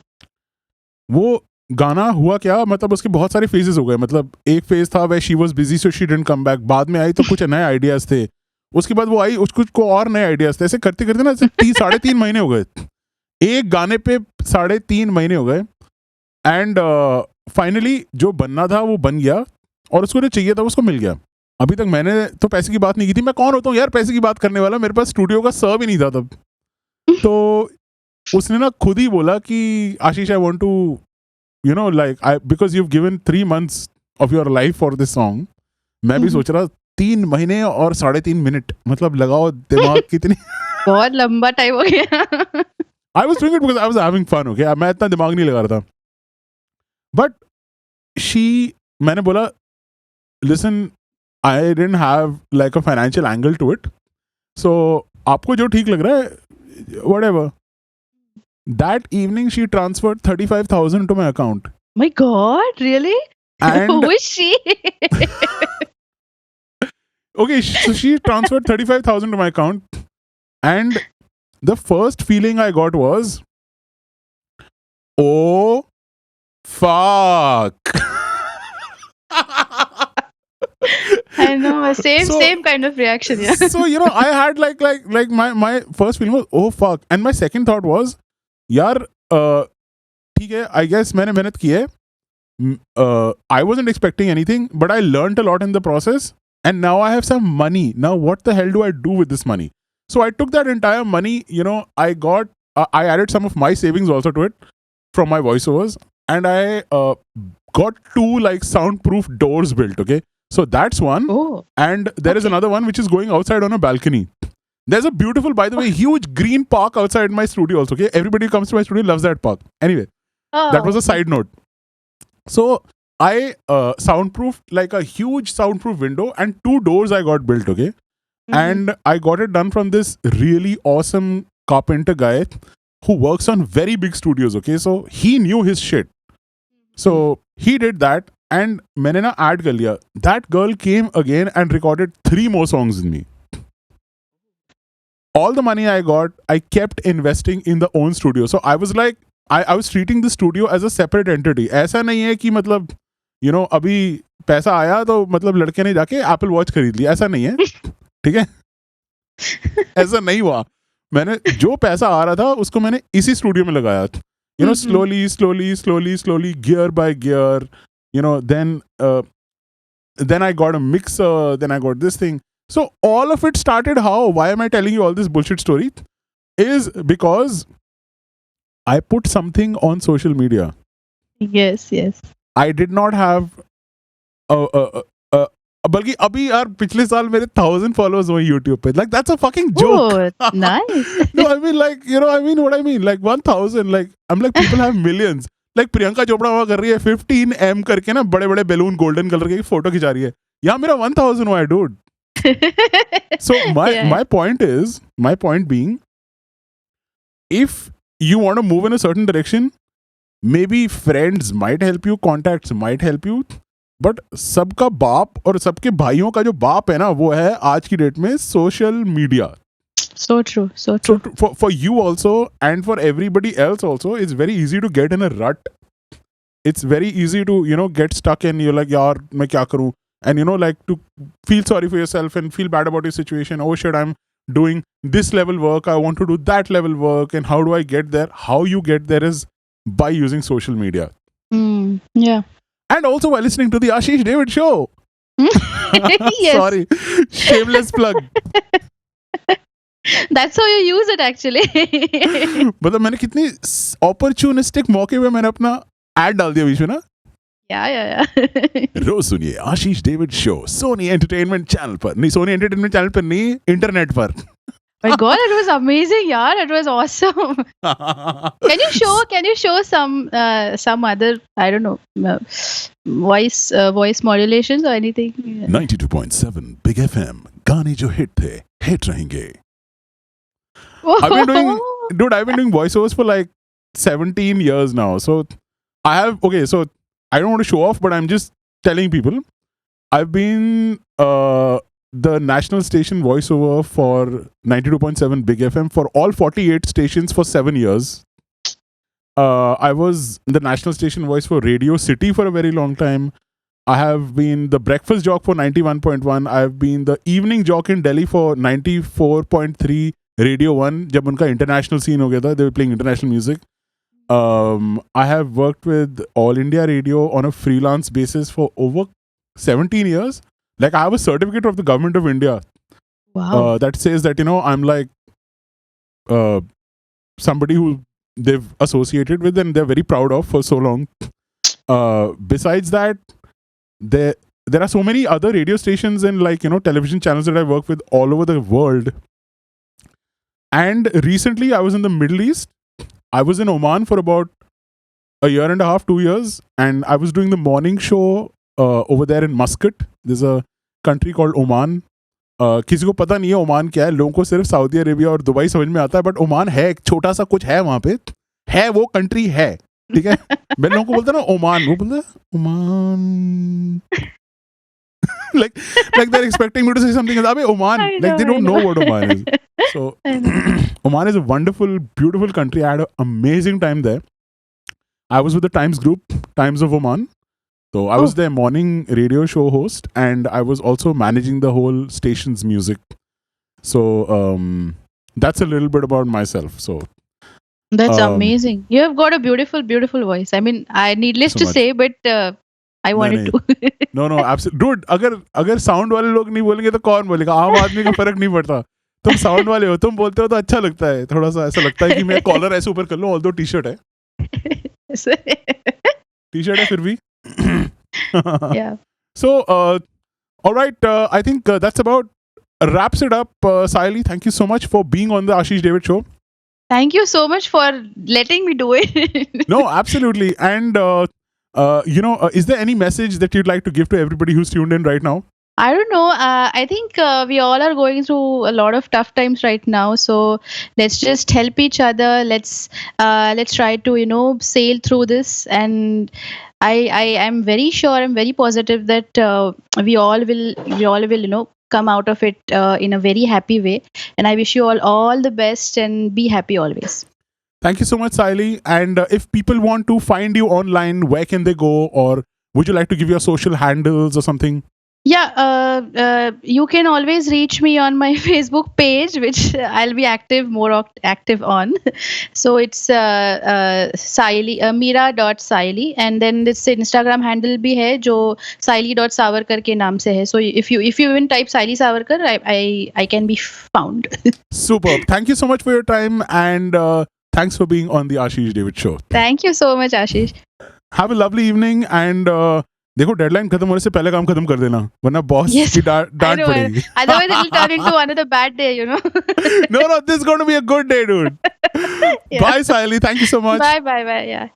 वो गाना हुआ क्या, मतलब उसके बहुत सारे फेजेस हो गए. मतलब एक फेज था way she was busy so she didn't come back, बाद में आई तो कुछ नए आइडियाज थे, उसके बाद वो आई उसको को और नए आइडियाज थे. ऐसे करते करते ना 3.5 महीने हो गए, एक गाने पे 3.5 महीने हो गए. एंड फाइनली जो बनना था वो बन गया और उसको जो चाहिए था उसको मिल गया. अभी तक मैंने तो पैसे की बात नहीं की थी, मैं कौन होता हूँ यार पैसे की बात करने वाला, मेरे पास स्टूडियो का सर्व ही नहीं था तब. तो उसने ना खुद ही बोला कि Ashish I want to, you know, like because you've given 3 months of your life for this song. मैं भी सोच रहा 3 महीने और 3.5 मिनट, मतलब लगाओ दिमाग कितनी बहुत लंबा टाइम हो गया. I was doing it because I was having fun, okay. मैं इतना दिमाग नहीं लगा रहा था. But मैंने बोला listen, I didn't have like a financial angle to it. So आपको जो ठीक लग रहा है whatever. That evening she transferred 35,000 to my account. My God, really? And who is she? okay, so she transferred 35,000 to my account, and the first feeling I got was, oh fuck. I know. Same So- same kind of reaction. Yeah. So I had like my first feeling was, oh fuck, and my second thought was, यार ठीक है, I guess मैंने मेहनत की है. I wasn't expecting anything, but I learned a lot in the process, and now I have some money. Now what the hell do I do with this money? So I took that entire money, I got I added some of my savings also to it from my voiceovers, and I got 2 like soundproof doors built. Okay, so that's one. Oh. And there is Okay. another one which is going outside on a balcony. There's a beautiful, by the way, huge green park outside my studio also. Okay, everybody who comes to my studio loves that park. Anyway, that was a side note. So I soundproofed like a huge soundproof window and 2 doors I got built. Okay, and I got it done from this really awesome carpenter guy who works on very big studios. Okay, so he knew his shit. So he did that, and मैंने ना add कर लिया. That girl came again and recorded 3 more songs with me. All the money I got, I kept investing in the own studio. So I was like, I was treating the studio as a separate entity. ऐसा नहीं है कि मतलब अभी पैसा आया तो मतलब लड़के ने जाके एप्पल वॉच खरीद लिया, ऐसा नहीं है. ठीक है, ऐसा नहीं हुआ. मैंने जो पैसा आ रहा था उसको मैंने इसी स्टूडियो में लगाया. slowly, gear by gear. Then I got a mixer, then I got this thing. So all of it started how? Why am I telling you all this bullshit story? Is because I put something on social media. Yes. I did not have बल्कि अभी यार पिछले साल मेरे 1000 followers हुए YouTube पे. Like that's a fucking joke. Oh, nice. No, I mean like what I mean, like 1000, like I'm like people have millions. Like Priyanka Chopra वहाँ कर रही है 15M करके ना, बड़े बड़े बैलून गोल्डन कलर के फोटो खिंचा रही है. यहाँ मेरा 1000 हुआ है dude. So my point being, if you want to move in a certain direction, maybe friends might help you, contacts might help you, but सबका बाप और सबके भाइयों का जो बाप है ना, वो है आज की डेट में social media. So true. So for you also and for everybody else also, it's very easy to get in a rut. It's very easy to get stuck and you're like, yaar मैं क्या करूँ, and like to feel sorry for yourself and feel bad about your situation. Oh shit, I'm doing this level work, I want to do that level work, and how do I get there? How you get there is by using social media. Yeah. And also by listening to the Ashish David show. Yes. Sorry, shameless plug. That's how you use it actually. मतलब मैंने कितनी opportunistic मौके पे मैंने अपना ad डाल दिया बीच में ना. Yeah. रोज सुनिए Ashish David show Sony Entertainment channel पर. नहीं, सोनी एंटरटेनमेंट चैनल पर नहीं, इंटरनेट पर. My God, it was amazing, yaar. It was awesome. Can you show some other, I don't know, voice modulations or anything? 92.7 Big FM, गाने जो hit थे hit रहेंगे. Whoa. I've been doing voiceovers for like 17 years now. So so I don't want to show off, but I'm just telling people I've been the national station voiceover for 92.7 Big FM for all 48 stations for 7 years. I was the national station voice for Radio City for a very long time. I have been the breakfast jock for 91.1. I've been the evening jock in Delhi for 94.3 Radio 1. जब उनका international scene हो गया था, they were playing international music. I have worked with All India Radio on a freelance basis for over 17 years. Like I have a certificate of the government of India that says that I'm like somebody who they've associated with and they're very proud of for so long. Besides that, there are so many other radio stations and television channels that I work with all over the world. And recently I was in the Middle East. I was in Oman for about a year and a half, 2 years, and I was doing the morning show over there in Muscat. There's a country called Oman. किसी को पता नहीं है Oman क्या है, लोगों को सिर्फ सऊदी अरेबिया और दुबई समझ में आता है, बट ओमान है, एक छोटा सा कुछ है वहां पे, है वो कंट्री है, ठीक है. मैं लोगों को बोलता ना ओमान, वो बोलता है Oman. like they're expecting me to say something else. Oman, they don't know what Oman is. So Oman is a wonderful, beautiful country. I had an amazing time there. I was with the Times Group, Times of Oman. So I was Oh. their morning radio show host, and I was also managing the whole station's music. So that's a little bit about myself. So That's um, amazing. You have got a beautiful, beautiful voice. I mean, I needless so to much. say, but I नहीं wanted नहीं to. No no absolute dude अगर sound वाले लोग नहीं बोलेंगे तो कौन बोलेगा आम आदमी का फर्क नहीं पड़ता तुम साउंड वाले हो तुम बोलते हो तो अच्छा लगता है थोड़ा सा ऐसा लगता है कि मैं कॉलर ऐसे ऊपर कर लूं ऑल्दो टी शर्ट है फिर भी Yeah. so all right I think that's about wraps it up Saili, thank you so much for being on the Ashish David show. Thank you so much for letting me do it. No, absolutely. And is there any message that you'd like to give to everybody who's tuned in right now? I don't know. I think we all are going through a lot of tough times right now. So let's just help each other. Let's try to sail through this. And I am very sure. I'm very positive that we all will come out of it in a very happy way. And I wish you all the best and be happy always. Thank you so much, Saili. And if people want to find you online, where can they go? Or would you like to give your social handles or something? Yeah, you can always reach me on my Facebook page, which I'll be active on. So it's Saili, Meera.Saili, and then this Instagram handle भी है जो Saili.Savarkar के नाम से है. So if you even type Saili Savarkar, I can be found. Superb. Thank you so much for your time, and thanks for being on the Ashish David show. Thank you so much, Ashish. Have a lovely evening, and देखो deadline खत्म होने से पहले काम खत्म कर देना वरना बॉस Yes, की डांट I know. पड़ेगी. Otherwise, it will turn into another bad day. No, this is going to be a good day, dude. Yeah. Bye, Saili. Thank you so much. Bye, bye, bye. Yeah.